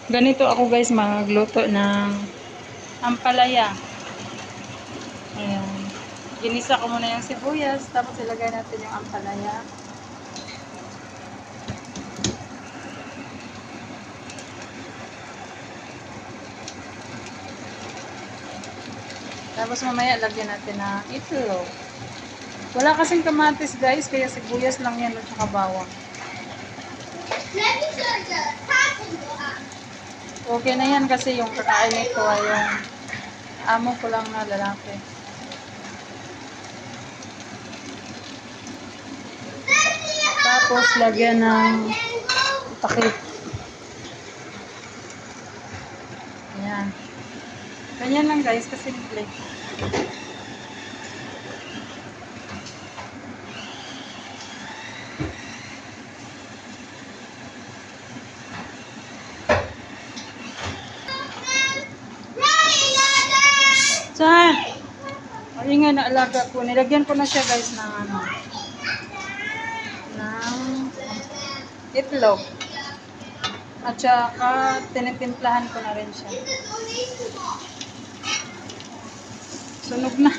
Ganito ako guys magluto ng ampalaya. Ayan. Ginisa ko muna yung sibuyas, tapos ilagay natin yung ampalaya. Tapos mamaya lagyan natin ng itlog. Wala kasing kamatis guys, kaya sibuyas lang yan at saka bawang. Okay na yan kasi yung kakain nito ay yung amo ko lang na lalaki. Tapos lagyan ng takip. Ayan. Ganyan lang guys, kasi simple. Saan? Ay nga na alaga ko. Nilagyan ko na siya guys ng ng itlog. At saka tinitimplahan ko na rin siya. Sunog na.